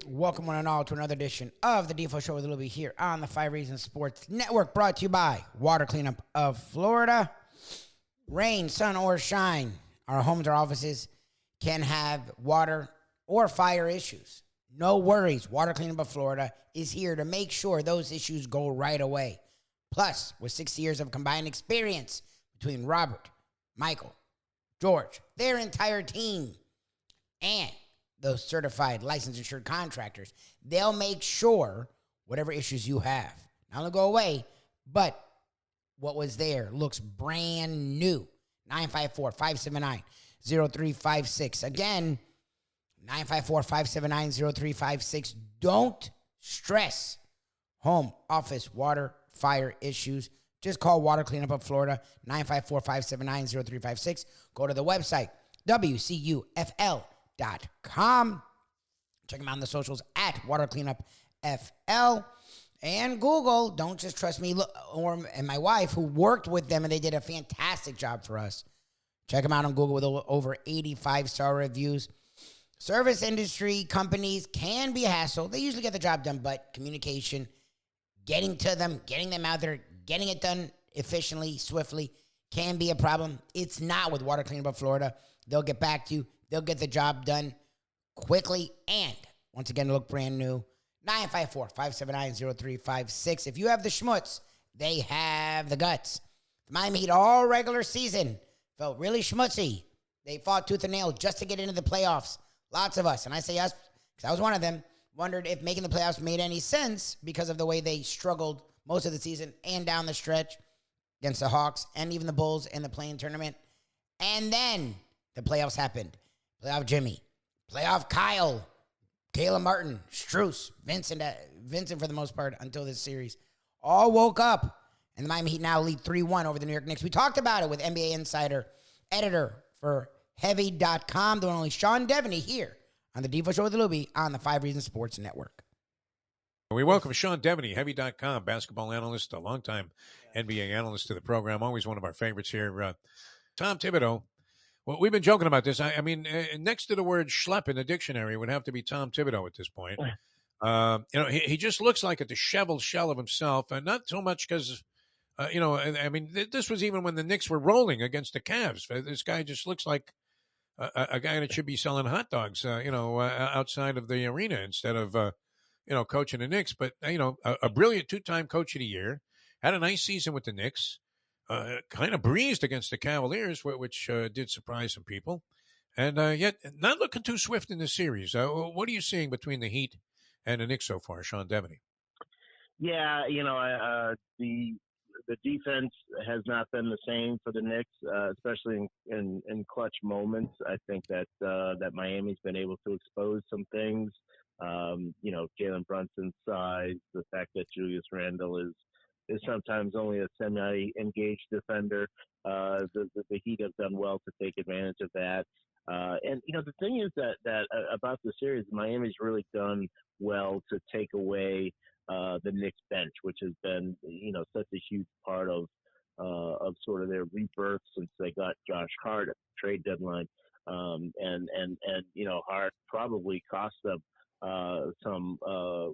Welcome one and all to another edition of the Defo Show with Lubie here on the 5 Reasons Sports Network, brought to you by Water Cleanup of Florida. Rain, sun, or shine, our homes or offices can have water or fire issues. No worries, Water Cleanup of Florida is here to make sure those issues go right away. Plus, with 60 years of combined experience between Robert, Michael, George, their entire team, and those certified, licensed, insured contractors, they'll make sure whatever issues you have not only go away, but what was there looks brand new. 954-579-0356. Again, 954-579-0356. Don't stress home, office, water, fire issues. Just call Water Cleanup of Florida, 954-579-0356. Go to the website, WCUFL.com. Check them out on the socials at Water Cleanup FL. And Google, don't just trust me and my wife, who worked with them, and they did a fantastic job for us. Check them out on Google with over 85-star reviews. Service industry companies can be a hassle. They usually get the job done, but communication, getting to them, getting them out there, getting it done efficiently, swiftly, can be a problem. It's not with Water Cleanup of Florida. They'll get back to you. They'll get the job done quickly and, once again, look brand new. 954-579-0356. If you have the schmutz, they have the guts. The Miami Heat all regular season felt really schmutzy. They fought tooth and nail just to get into the playoffs. Lots of us, and I say us because I was one of them, wondered if making the playoffs made any sense because of the way they struggled most of the season and down the stretch against the Hawks and even the Bulls in the play-in tournament. And then the playoffs happened. Playoff Jimmy, playoff Kyle, Caleb Martin, Strus, Vincent for the most part until this series, all woke up, and the Miami Heat now lead 3-1 over the New York Knicks. We talked about it with NBA Insider, editor for Heavy.com, the one only Sean Deveney here on the Defo Show with Lubie on the 5 Reasons Sports Network. We welcome Sean Deveney, Heavy.com, basketball analyst, a longtime NBA analyst to the program, always one of our favorites here. Tom Thibodeau. Well, we've been joking about this. I mean, next to the word schlep in the dictionary would have to be Tom Thibodeau at this point. He just looks like a disheveled shell of himself, and not so much because, I mean, this was even when the Knicks were rolling against the Cavs. This guy just looks like a guy that should be selling hot dogs, outside of the arena instead of, coaching the Knicks. But, a brilliant two-time coach of the year, had a nice season with the Knicks. Kind of breezed against the Cavaliers, which did surprise some people. And yet not looking too swift in the series. What are you seeing between the Heat and the Knicks so far, Sean Deveney? Yeah, the defense has not been the same for the Knicks, especially in clutch moments. I think that Miami's been able to expose some things. Jalen Brunson's size, the fact that Julius Randle is sometimes only a semi-engaged defender. The Heat have done well to take advantage of that. The thing is that about the series, Miami's really done well to take away the Knicks bench, which has been, such a huge part of sort of their rebirth since they got Josh Hart at the trade deadline. Hart probably cost them some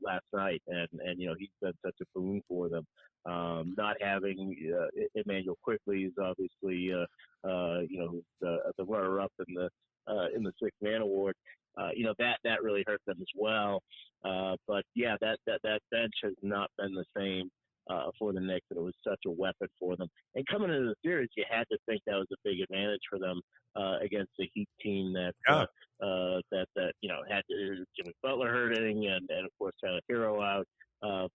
last night, and he's been such a boon for them. Not having Emmanuel Quickly is obviously who's the runner-up in the sixth man award. That really hurt them as well. But yeah, that bench has not been the same for the Knicks, and it was such a weapon for them. And coming into the series, you had to think that was a big advantage for them against the Heat team that had Jimmy Butler hurting and of course Tyler Hero out.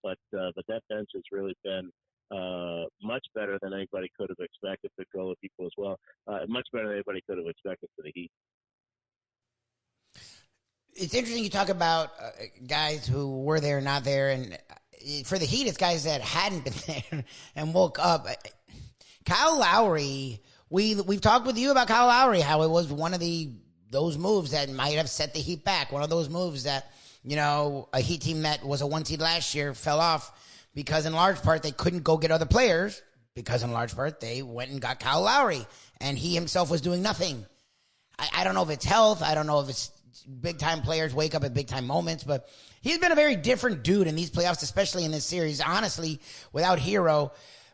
But that bench has really been much better than anybody could have expected to grow with people as well. Much better than anybody could have expected for the Heat. It's interesting you talk about guys who were there, not there, and for the Heat, it's guys that hadn't been there and woke up. Kyle Lowry, we've talked with you about Kyle Lowry, how it was one of those moves that might have set the Heat back. One of those moves that, a Heat team that was a one seed last year fell off because in large part they couldn't go get other players because in large part they went and got Kyle Lowry and he himself was doing nothing. I don't know if it's health. I don't know if it's big time players wake up at big time moments, but he's been a very different dude in these playoffs, especially in this series. Honestly, without Hero,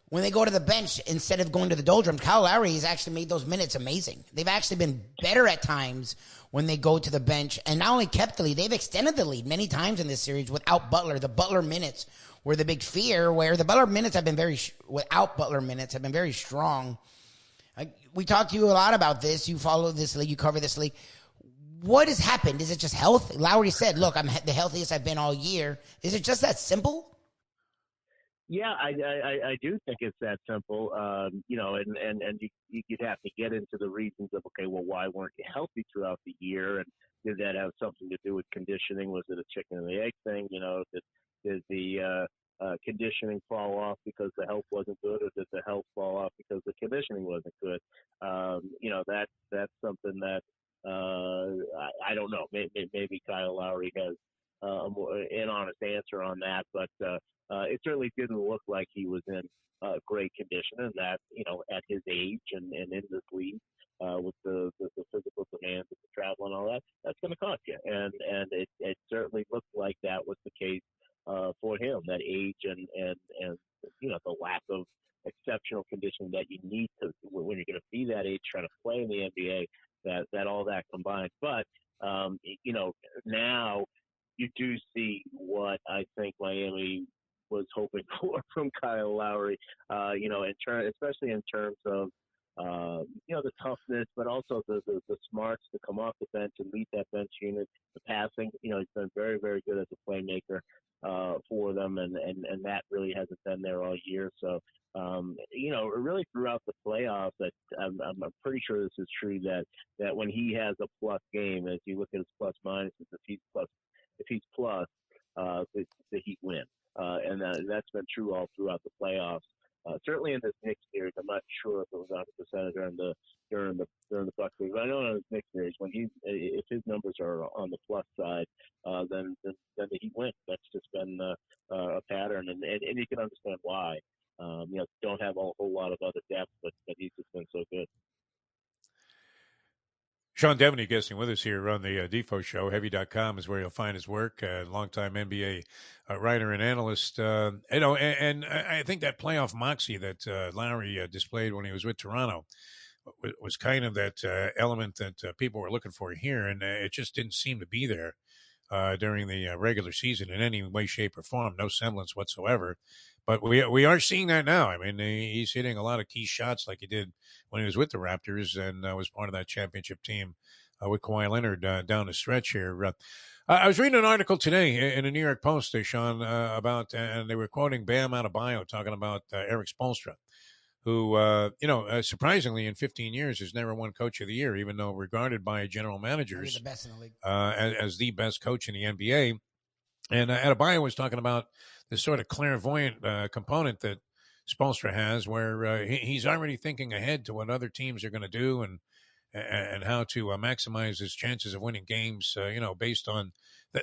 when they go to the bench instead of going to the doldrums, Kyle Lowry has actually made those minutes amazing. They've actually been better at times when they go to the bench, and not only kept the lead, they've extended the lead many times in this series without Butler. The Butler minutes were the big fear, where the Butler minutes have been without Butler minutes have been very strong. We talked to you a lot about this. You follow this league. You cover this league. What has happened? Is it just health? Lowry said, look, I'm the healthiest I've been all year. Is it just that simple? Yeah, I do think it's that simple. And you'd have to get into the reasons of, okay, well, why weren't you healthy throughout the year? And did that have something to do with conditioning? Was it a chicken and the egg thing? Did the conditioning fall off because the health wasn't good, or did the health fall off because the conditioning wasn't good? That's something that I don't know. Maybe Kyle Lowry has an honest answer on that, but it certainly didn't look like he was in great condition, and that, at his age and in this league, with the physical demands of the travel and all that, that's going to cost you. And it certainly looked like that was the case for him, that age and the lack of exceptional conditioning that you need to, when you're going to be that age trying to play in the NBA, that all that combined. But, now you do see what I think Miami was hoping for from Kyle Lowry, especially in terms of, the toughness, but also the smarts to come off the bench and lead that bench unit, the passing. He's been very, very good as a playmaker for them, and that really hasn't been there all year. So, really throughout the playoffs, I'm pretty sure this is true, that when he has a plus game, as you look at his plus minus, if he's plus, the Heat win. And that's been true all throughout the playoffs. Certainly in this Knicks series, I'm not sure if it was 100% during the Bucks series. I know in this Knicks series, if his numbers are on the plus side, then the Heat win. That's just been a pattern, and you can understand why. Don't have a whole lot of other depth, but he's just been so good. Sean Deveney guesting with us here on the Defo Show. Heavy.com is where you'll find his work. Longtime NBA writer and analyst. And I think that playoff moxie that Lowry displayed when he was with Toronto was kind of that element that people were looking for here, and it just didn't seem to be there during the regular season in any way, shape, or form. No semblance whatsoever. But we are seeing that now. I mean, he's hitting a lot of key shots like he did when he was with the Raptors and was part of that championship team with Kawhi Leonard down the stretch here. I was reading an article today in the New York Post, Sean, about, and they were quoting Bam Adebayo talking about Erik Spoelstra, who, surprisingly in 15 years has never won Coach of the Year, even though regarded by general managers the best in the league. As the best coach in the NBA. And Adebayo was talking about this sort of clairvoyant component that Spoelstra has, where he's already thinking ahead to what other teams are going to do and how to maximize his chances of winning games, based on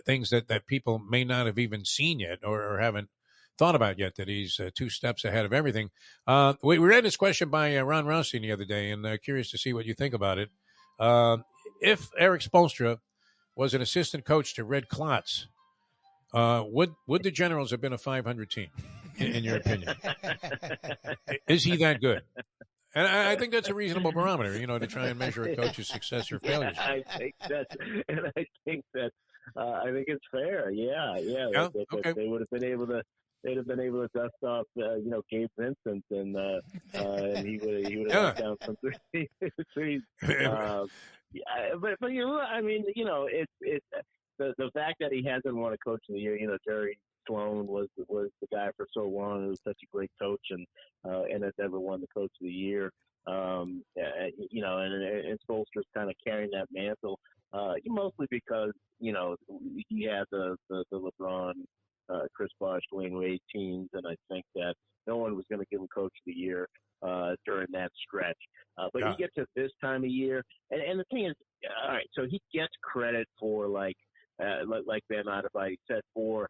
things that people may not have even seen yet or haven't thought about yet, that he's 2 steps ahead of everything. We read this question by Ron Rothstein the other day, and curious to see what you think about it. If Erik Spoelstra was an assistant coach to Red Klotz, would the Generals have been a 500 team, in your opinion? Is he that good? And I think that's a reasonable barometer, to try and measure a coach's success or failure. I think it's fair. Yeah. Okay. They would have been able to. They'd have been able to dust off, Gabe Vincent, and he would have down some threes. But I mean, it's the fact that he hasn't won a Coach of the Year. Jerry Sloan was the guy for so long. He was such a great coach, and has never won the Coach of the Year. And Spoelstra's kind of carrying that mantle, mostly because he had the LeBron, Chris Bosh, Dwayne Wade teams, and I think that no one was going to give him Coach of the Year during that stretch. But you get to this time of year, and the thing is, all right, so he gets credit for like Ben Adebayo said, for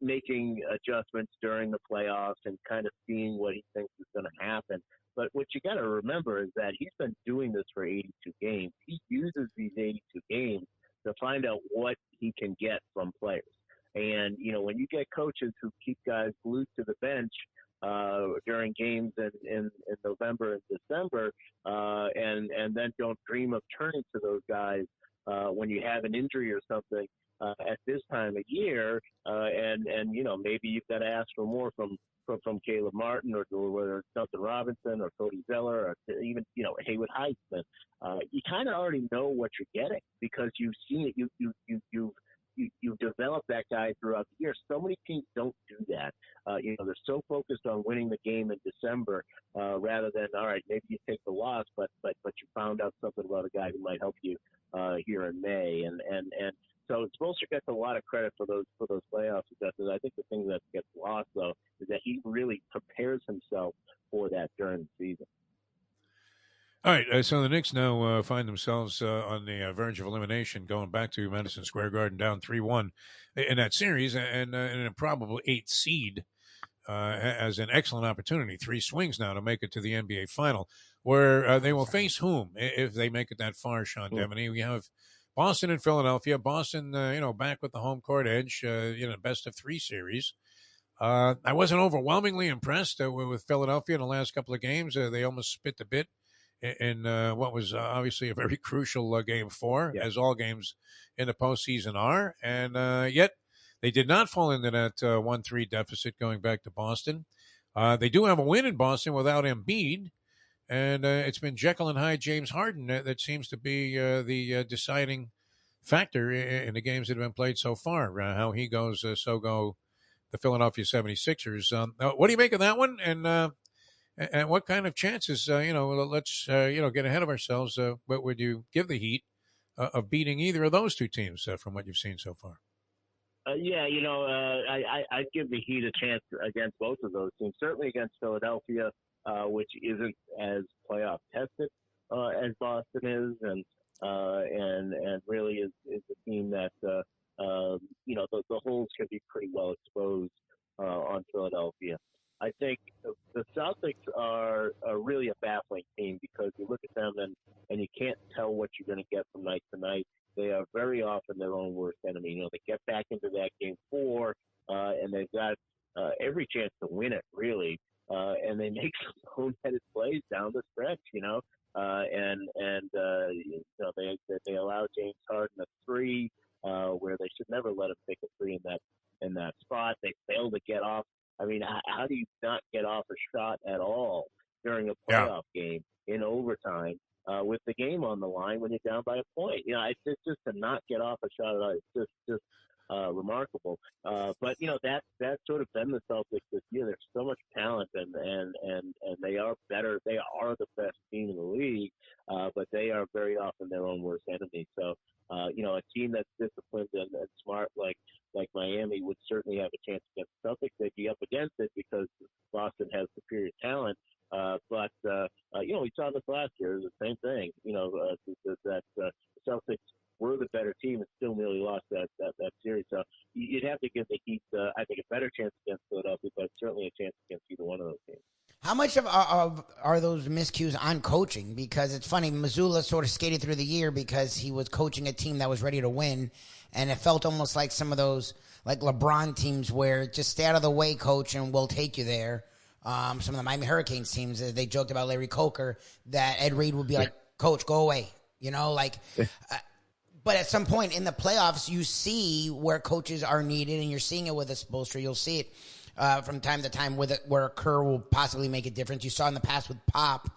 making adjustments during the playoffs and kind of seeing what he thinks is going to happen. But what you got to remember is that he's been doing this for 82 games. He uses these 82 games to find out what he can get from players. And, when you get coaches who keep guys glued to the bench during games in November and December, and then don't dream of turning to those guys when you have an injury or something at this time of year, and maybe you've got to ask for more from Caleb Martin or whether it's Duncan Robinson or Cody Zeller or even Haywood Heisman. You kind of already know what you're getting because you've seen it. You've developed that guy throughout the year. So many teams don't do that. They're so focused on winning the game in December rather than, all right, maybe you take the loss, but you found out something about a guy who might help you here in May. And so Spoelstra gets a lot of credit for those playoff successes. I think the thing that gets lost, though, is that he really prepares himself for that during the season. All right, so the Knicks now find themselves on the verge of elimination, going back to Madison Square Garden, down 3-1 in that series, and an improbable 8th seed has an excellent opportunity, 3 swings now to make it to the NBA Final, where they will face whom if they make it that far, Sean Deveney. We have Boston and Philadelphia. Boston, back with the home court edge, best of 3 series. I wasn't overwhelmingly impressed with Philadelphia in the last couple of games. They almost spit the bit in what was obviously a very crucial Game 4, as all games in the postseason are. And yet they did not fall into that 1-3 deficit going back to Boston. They do have a win in Boston without Embiid. And it's been Jekyll and Hyde James Harden that seems to be the deciding factor in the games that have been played so far. How he goes, so go the Philadelphia 76ers. What do you make of that one? And what kind of chances, let's, get ahead of ourselves. What would you give the Heat of beating either of those two teams from what you've seen so far? I'd give the Heat a chance against both of those teams, certainly against Philadelphia, which isn't as playoff tested as Boston is, and really is a team that, the holes can be pretty well exposed on Philadelphia. I think the Celtics are really a baffling team because you look at them and you can't tell what you're going to get from night to night. They are very often their own worst enemy. They get back into that Game 4, and they've got every chance to win it, really. And they make some boneheaded plays down the stretch, they allow James Harden a 3 where they should never let him take a 3 in that spot. They fail to get off. I mean, how do you not get off a shot at all during a playoff game in overtime with the game on the line when you're down by a point? It's just to not get off a shot at all. It's just remarkable. But that's sort of been the Celtics this year. There's so much talent, and they are better. They are the best team in the league, but they are very often their own worst enemy. So, a team that's disciplined and smart like Miami would certainly have a chance against the Celtics. They'd be up against it because Boston has superior talent. But we saw this last year. It was the same thing. That the Celtics were the better team and still nearly lost that series. So you'd have to give the Heat, I think, a better chance against Philadelphia, but certainly a chance against either one of those teams. How much of are those miscues on coaching? Because it's funny, Mazzulla sort of skated through the year because he was coaching a team that was ready to win, and it felt almost like some of those like LeBron teams where just stay out of the way, coach, and we'll take you there. Some of the Miami Hurricanes teams, they joked about Larry Coker that Ed Reed would be like, coach, go away. But at some point in the playoffs, you see where coaches are needed, and you're seeing it with a Spoelstra. You'll see it from time to time where a Kerr will possibly make a difference. You saw in the past with Pop.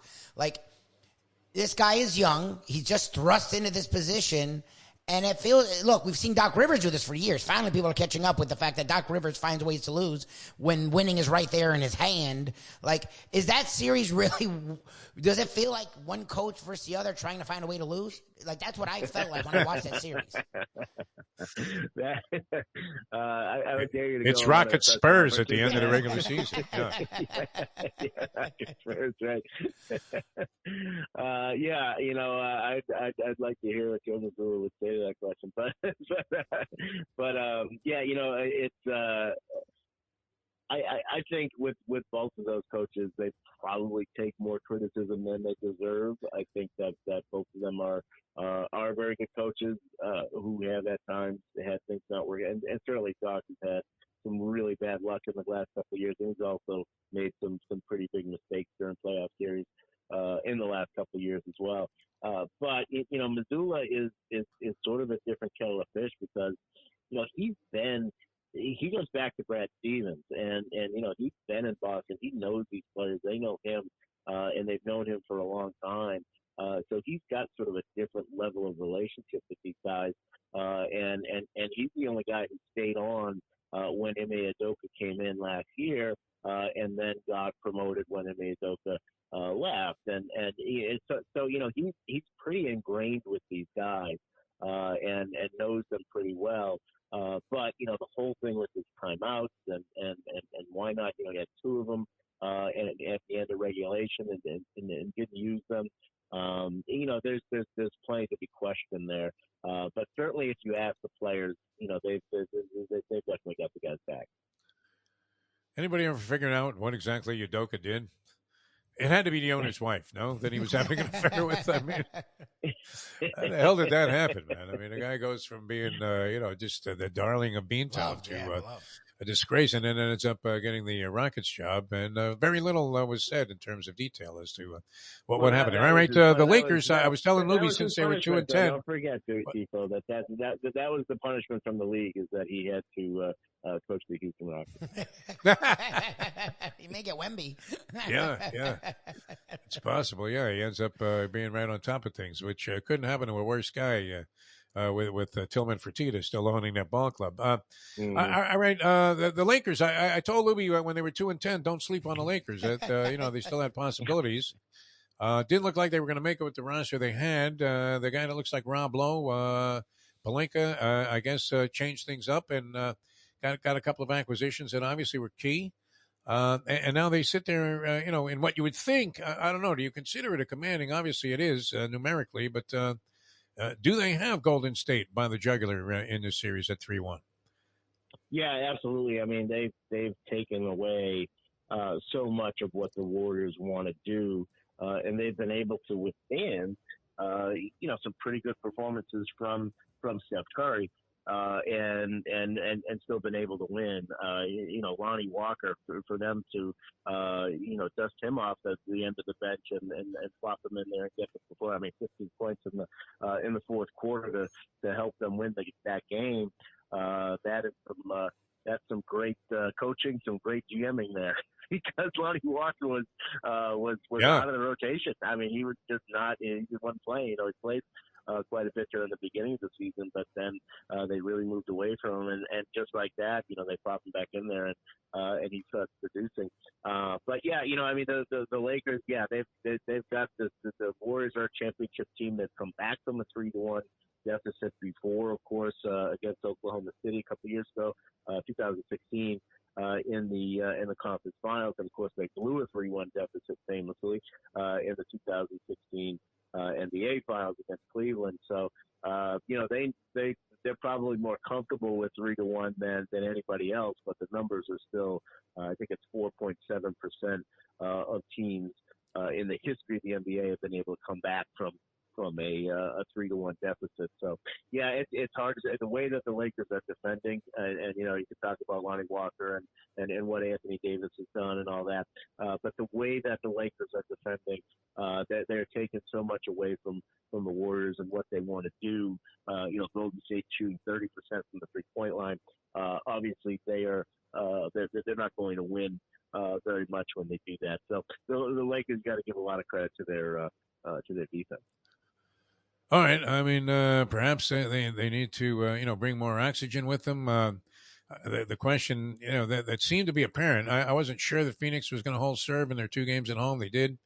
This guy is young. He's just thrust into this position. And it feels, look, we've seen Doc Rivers do this for years. Finally, people are catching up with the fact that Doc Rivers finds ways to lose when winning is right there in his hand. Is that series really, does it feel like one coach versus the other trying to find a way to lose? That's what I felt like when I watched that series. I would dare you to it's go Rocket Spurs at the end of the regular season. Rocket Spurs, right? I'd like to hear what Joe Mazzulla would say to that question, but it's I think with both of those coaches, they probably take more criticism than they deserve. I think that both of them are very good coaches who have at times had things not working. And certainly Doc has had some really bad luck in the last couple of years, and he's also made some pretty big mistakes during playoff series in the last couple of years as well. But Missoula is sort of a different kettle of fish because he goes back to Brad Stevens, and he's been in Boston. He knows these players. They know him, and they've known him for a long time. So he's got sort of a different level of relationship with these guys, and he's the only guy who stayed on when Ime Udoka came in last year, and then got promoted when Ime Udoka left, and he's pretty ingrained with these guys, and knows them pretty well. But the whole thing with his timeouts and why not? He had two of them and at the end of regulation and didn't use them. There's plenty to be questioned there. But certainly, if you ask the players, they've definitely got the guys back. Anybody ever figured out what exactly Udoka did? It had to be the owner's wife, no? That he was having an affair with. I mean, how the hell did that happen, man? I mean, the guy goes from being, just the darling of Beantown to a disgrace, and then ends up getting the Rockets job. And very little was said in terms of detail as to what happened there. All right, the Lakers. I was telling Lubie since they were 2-10. Don't forget, Defo, that was the punishment from the league is that he had to coach the Houston Rockets. He may get Wemby. Yeah. It's possible. Yeah, he ends up being right on top of things, which couldn't happen to a worse guy with Tillman Fertitta still owning that ball club. All right, the Lakers. I told Lubie when they were 2-10, don't sleep on the Lakers. That they still had possibilities. Didn't look like they were going to make it with the roster they had. The guy that looks like Rob Lowe, Pelinka, I guess, changed things up and got a couple of acquisitions that obviously were key. And now they sit there, in what you would think. I don't know. Do you consider it a commanding? Obviously, it is numerically, but do they have Golden State by the jugular in this series at 3-1? Yeah, absolutely. I mean, they've taken away so much of what the Warriors want to do, and they've been able to withstand, some pretty good performances from Steph Curry. And still been able to win. Lonnie Walker for them to dust him off at the end of the bench and flop him in there and get the before. 15 points in the fourth quarter to help them win that game. That's some great coaching, some great GMing there. Because Lonnie Walker was out of the rotation. I mean, he was just not. He wasn't playing. He played quite a bit during the beginning of the season, but then they really moved away from him, and just like that, they popped him back in there, and he starts producing. But yeah, the Lakers, yeah, they've got the Warriors are a championship team that's come back from a 3-1 deficit before, of course, against Oklahoma City a couple of years ago, 2016. In the conference finals, and of course they blew a 3-1 deficit famously in the 2016 NBA finals against Cleveland. So they're probably more comfortable with 3-1 than anybody else, but the numbers are still I think it's 4.7% of teams in the history of the NBA have been able to come back from a 3-1 deficit. So yeah, it's hard to say the way that the Lakers are defending, and you can talk about Lonnie Walker and what Anthony Davis has done and all that. But the way that the Lakers are defending, they're taking so much away from the Warriors and what they want to do. Golden State shooting 30% from the 3-point line. Obviously they're not going to win very much when they do that. So the Lakers got to give a lot of credit to their defense. All right. I mean, perhaps they need to, bring more oxygen with them. The question, that seemed to be apparent. I wasn't sure that Phoenix was going to hold serve in their 2 games at home. They did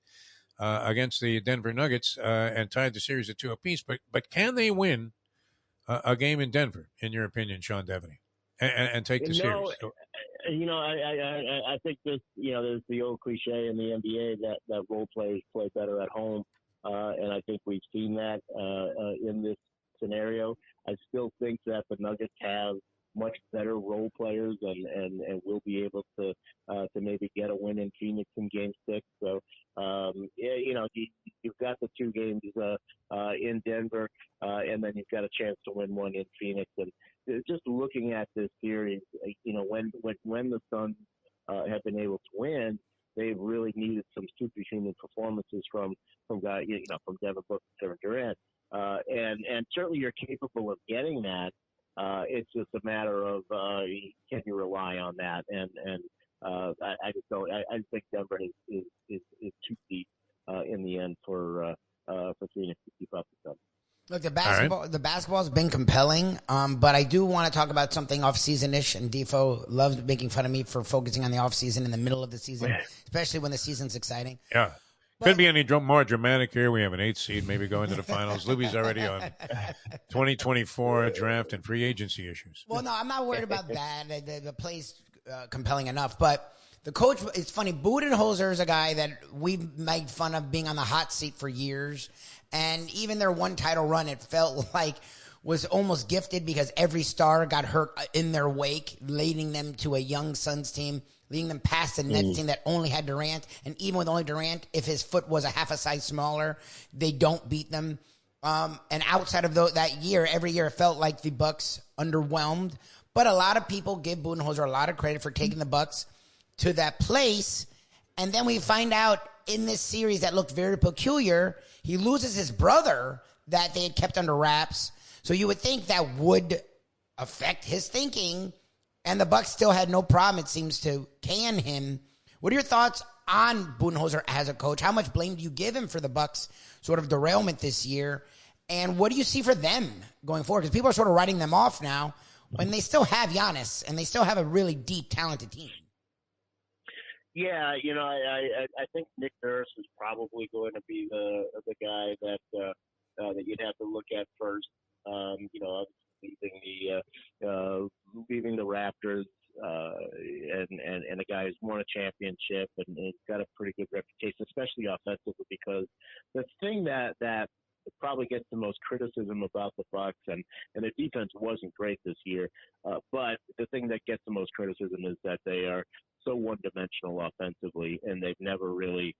against the Denver Nuggets and tied the series at 2 apiece. But can they win a game in Denver, in your opinion, Sean Deveney, and take the series? I think this, there's the old cliche in the NBA that role players play better at home. And I think we've seen that in this scenario. I still think that the Nuggets have much better role players and will be able to chance to win one in Phoenix. And just looking at this series, when the Suns have been able to win, they've really needed some superhuman performances from guys, from Devin Booker, Kevin Durant, and certainly you're capable of getting that. It's just a matter of can you rely on that? And I just don't. I think Denver is too deep in the end for Phoenix to keep up with them. Look, the basketball's been compelling, but I do want to talk about something off-season-ish, and Defo loves making fun of me for focusing on the off-season in the middle of the season, especially when the season's exciting. Yeah. Could be any more dramatic here. We have an 8th seed, maybe go into the finals. Lubie's already on 2024 draft and free agency issues. Well, no, I'm not worried about that. The play's compelling enough, but the coach, it's funny, Budenholzer is a guy that we've made fun of being on the hot seat for years. And even their one title run, it felt like was almost gifted because every star got hurt in their wake, leading them to a young Suns team, leading them past the Nets team that only had Durant. And even with only Durant, if his foot was a half a size smaller, they don't beat them. And outside of that year, every year it felt like the Bucks underwhelmed. But a lot of people give Budenholzer a lot of credit for taking the Bucks to that place. And then we find out in this series that looked very peculiar, he loses his brother that they had kept under wraps. So you would think that would affect his thinking, and the Bucks still had no problem, it seems, to can him. What are your thoughts on Budenholzer as a coach? How much blame do you give him for the Bucks' sort of derailment this year? And what do you see for them going forward? Because people are sort of writing them off now when they still have Giannis and they still have a really deep, talented team. Yeah, I think Nick Nurse is probably going to be the guy that you'd have to look at first. Leaving the Raptors, and a guy who's won a championship and he's got a pretty good reputation, especially offensively, because the thing that probably gets the most criticism about the Bucks, and the defense wasn't great this year, but the thing that gets the most criticism is that they are so one-dimensional offensively, and they've never really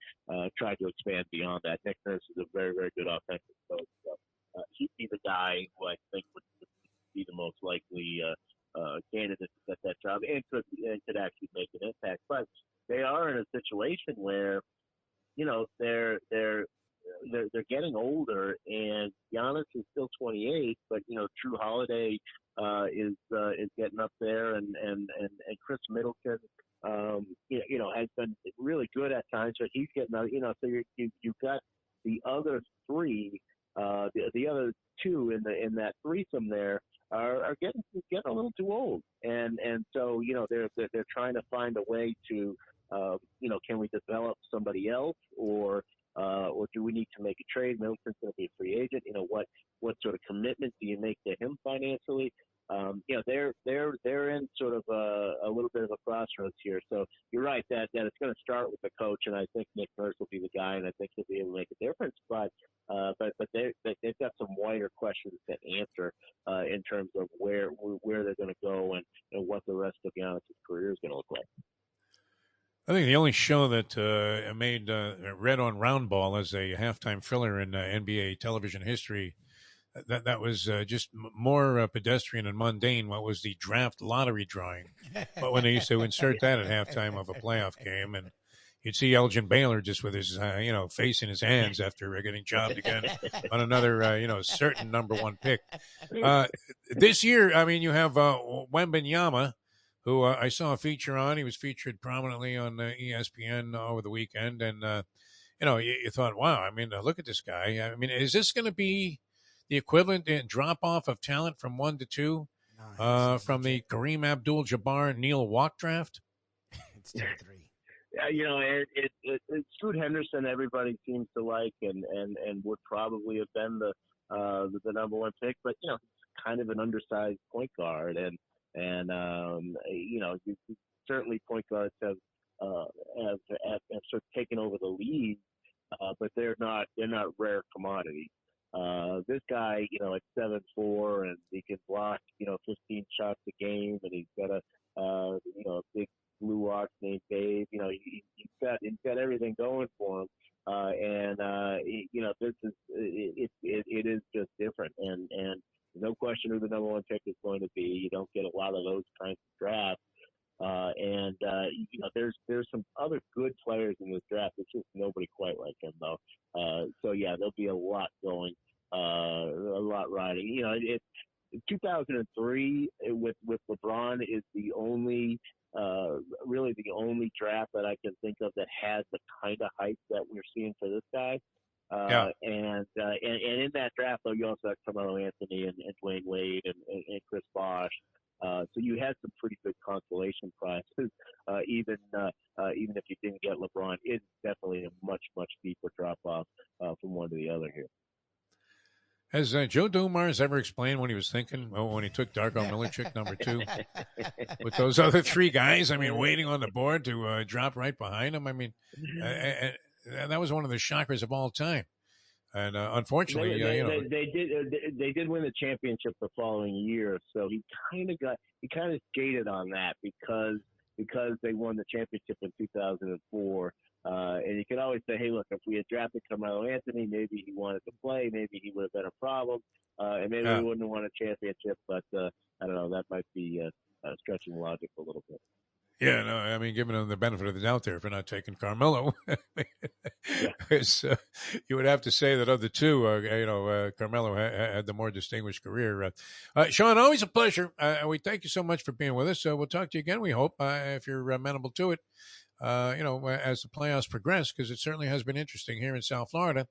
tried to expand beyond that. Nick Nurse is a very, very good offensive coach. So, he'd be the guy who I think would be the most likely candidate to get that job and could actually make an impact. But they are in a situation where, they're getting older, and Giannis is still 28, but Drew Holiday is getting up there, and Chris Middleton, has been really good at times, but he's getting out. So you've got the other three, the other two in that threesome there are getting a little too old, and so they're trying to find a way to can we develop somebody else, or do we need to make a trade? Middleton's going to be a free agent. What sort of commitment do you make to him financially? They're in sort of a little bit of a crossroads here. So you're right that it's going to start with the coach, and I think Nick Nurse will be the guy, and I think he'll be able to make a difference. But they've got some wider questions to answer in terms of where they're going to go and what the rest of Giannis' career is going to look like. I think the only show that made Red on Roundball as a halftime filler in NBA television history, that was just more pedestrian and mundane. What was the draft lottery drawing? But when they used to insert that at halftime of a playoff game, and you'd see Elgin Baylor just with his face in his hands after getting jobbed again on another certain number one pick. This year, I mean, you have Wembanyama, who I saw a feature on. He was featured prominently on ESPN over the weekend, and you thought, wow, I mean, look at this guy. I mean, is this going to be the equivalent in drop-off of talent from 1 to 2 from the Kareem Abdul-Jabbar Neil Walk draft? It's 2 to 3. Yeah, it's Scoot Henderson everybody seems to like and would probably have been the number one pick, but he's kind of an undersized point guard, and certainly point guards have sort of taken over the league, but they're not rare commodities. This guy, at 7'4", and he can block, 15 shots a game, and he's got a big blue ox named Dave. He's got everything going for him, this is it is just different, and no question who the number one pick is going to be. You don't get a lot of those kinds of drafts. There's some other good players in this draft. It's just nobody quite like him, though. So there'll be a lot going, a lot riding. 2003 with LeBron is the only, really the only draft that I can think of that has the kind of hype that we're seeing for this guy. And in that draft, though, you also had Carmelo Anthony and Dwayne Wade and Chris Bosh. So you had some pretty good consolation prizes, even if you didn't get LeBron. It's definitely a much, much deeper drop off from one to the other here. Has Joe Dumars ever explained what he was thinking when he took Darko Milicic, number 2, with those other 3 guys? I mean, waiting on the board to drop right behind him. I mean, that was one of the shockers of all time. And unfortunately, they did win the championship the following year, so he kind of skated on that because they won the championship in 2004. And you can always say, hey, look, if we had drafted Carmelo Anthony, maybe he wanted to play, maybe he would have been a problem, and maybe we wouldn't have won a championship. But I don't know, that might be stretching logic a little bit. Yeah, no, I mean, giving them the benefit of the doubt there for not taking Carmelo. You would have to say that of the two, Carmelo had the more distinguished career. Sean, always a pleasure. We thank you so much for being with us. We'll talk to you again, we hope, if you're amenable to it, as the playoffs progress, because it certainly has been interesting here in South Florida,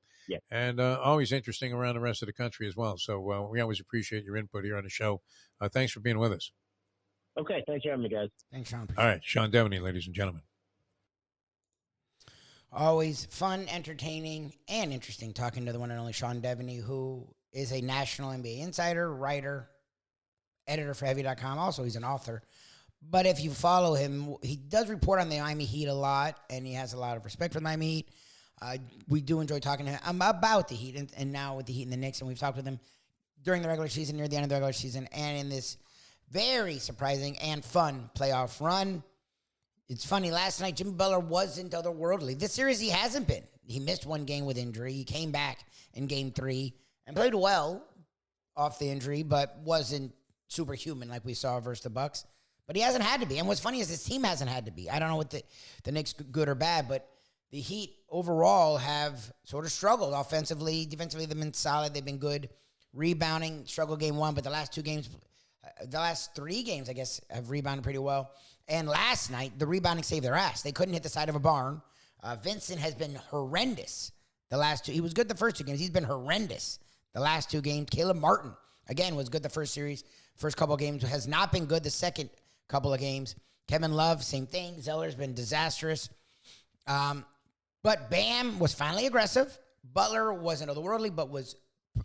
and always interesting around the rest of the country as well. So we always appreciate your input here on the show. Thanks for being with us. Okay, thanks for having me, guys. Thanks, Sean. All right, Sean Deveney, ladies and gentlemen. Always fun, entertaining, and interesting talking to the one and only Sean Deveney, who is a national NBA insider, writer, editor for Heavy.com. Also, he's an author. But if you follow him, he does report on the Miami Heat a lot, and he has a lot of respect for the Miami Heat. We do enjoy talking to him about the Heat, and now with the Heat and the Knicks, and we've talked with him during the regular season, near the end of the regular season, and in this very surprising and fun playoff run. It's funny, last night Jimmy Butler wasn't otherworldly. This series he hasn't been. He missed one game with injury. He came back in game 3 and played well off the injury, but wasn't superhuman like we saw versus the Bucks. But he hasn't had to be. And what's funny is his team hasn't had to be. I don't know what the Knicks good or bad, but the Heat overall have sort of struggled offensively. Defensively, they've been solid. They've been good. Rebounding, struggled game 1, but the last 3 games, I guess, have rebounded pretty well. And last night, the rebounding saved their ass. They couldn't hit the side of a barn. Vincent has been horrendous the last 2. He was good the first 2 games. He's been horrendous the last 2 games. Caleb Martin, again, was good the first couple of games. Has not been good the second couple of games. Kevin Love, same thing. Zeller's been disastrous. But Bam was finally aggressive. Butler wasn't otherworldly, but was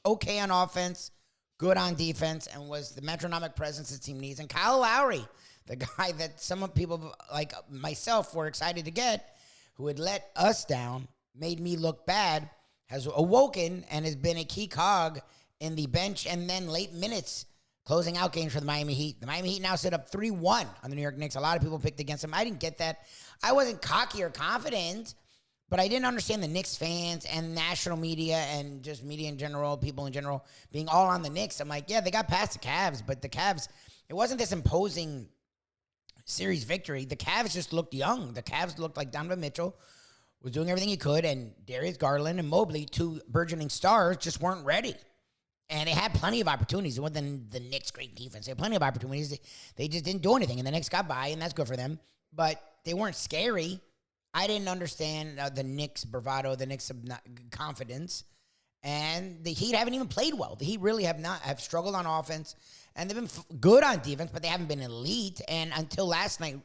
okay on offense, good on defense, and was the metronomic presence the team needs. And Kyle Lowry, the guy that some people like myself were excited to get, who had let us down, made me look bad, has awoken and has been a key cog in the bench and then late minutes closing out games for the Miami Heat. The Miami Heat now sit up 3-1 on the New York Knicks. A lot of people picked against them. I didn't get that. I wasn't cocky or confident, but I didn't understand the Knicks fans and national media and just media in general, people in general, being all on the Knicks. I'm like, yeah, they got past the Cavs, but the Cavs, it wasn't this imposing series victory. The Cavs just looked young. The Cavs looked like Donovan Mitchell was doing everything he could, and Darius Garland and Mobley, 2 burgeoning stars, just weren't ready. And they had plenty of opportunities. It wasn't the Knicks' great defense. They had plenty of opportunities. They just didn't do anything, and the Knicks got by, and that's good for them. But they weren't scary. I didn't understand the Knicks' bravado, the Knicks' confidence. And the Heat haven't even played well. The Heat really have struggled on offense, and they've been good on defense, but they haven't been elite. And until last night,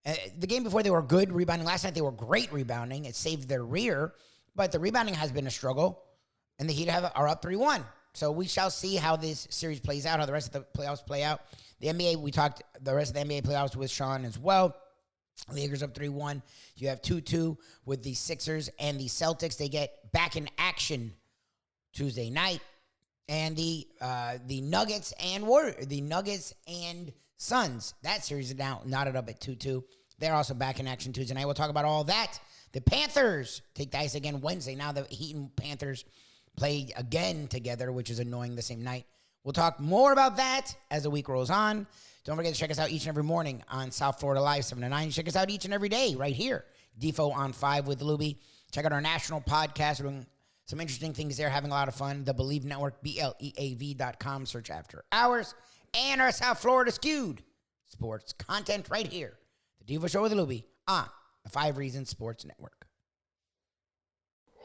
the game before they were good rebounding. Last night they were great rebounding. It saved their rear, but the rebounding has been a struggle, and the Heat are up 3-1. So we shall see how this series plays out, how the rest of the playoffs play out. The NBA, we talked the rest of the NBA playoffs with Sean as well. Lakers up 3-1. You have 2-2 with the Sixers and the Celtics. They get back in action Tuesday night. And the Nuggets and Suns, that series is now knotted up at 2-2. They're also back in action Tuesday night. We'll talk about all that. The Panthers take the ice again Wednesday. Now the Heat and Panthers play again together, which is annoying the same night. We'll talk more about that as the week rolls on. Don't forget to check us out each and every morning on South Florida Live, 7 to 9. Check us out each and every day right here. Defo on 5 with Lubie. Check out our national podcast. We're doing some interesting things there, having a lot of fun. The Believe Network, BLEAV.com. Search after hours. And our South Florida skewed sports content right here. The Defo Show with Lubie on the 5 Reasons Sports Network.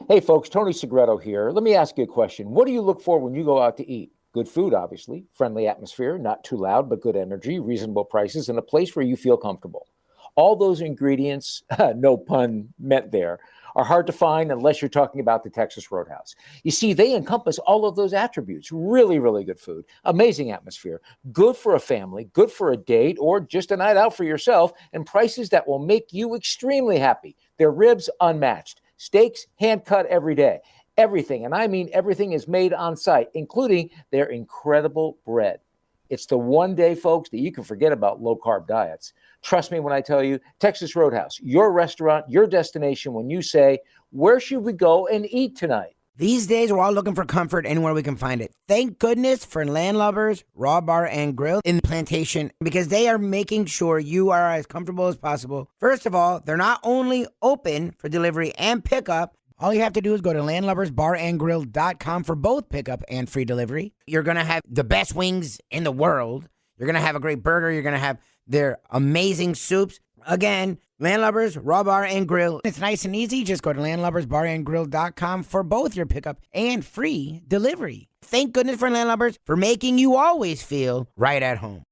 Hey, folks, Tony Segreto here. Let me ask you a question. What do you look for when you go out to eat? Good food, obviously, friendly atmosphere, not too loud, but good energy, reasonable prices, and a place where you feel comfortable. All those ingredients, no pun meant there, are hard to find unless you're talking about the Texas Roadhouse. You see, they encompass all of those attributes. Really, really good food, amazing atmosphere, good for a family, good for a date, or just a night out for yourself, and prices that will make you extremely happy. Their ribs unmatched, steaks hand-cut every day. Everything, and I mean everything, is made on site, including their incredible bread. It's the one day, folks, that you can forget about low-carb diets. Trust me when I tell you, Texas Roadhouse, your restaurant, your destination when you say, where should we go and eat tonight? These days, we're all looking for comfort anywhere we can find it. Thank goodness for Landlubbers Raw Bar and Grill in Plantation, because they are making sure you are as comfortable as possible. First of all, they're not only open for delivery and pickup. All you have to do is go to landlubbersbarandgrill.com for both pickup and free delivery. You're going to have the best wings in the world. You're going to have a great burger. You're going to have their amazing soups. Again, Landlubbers, Raw Bar and Grill. It's nice and easy. Just go to landlubbersbarandgrill.com for both your pickup and free delivery. Thank goodness for Landlubbers for making you always feel right at home.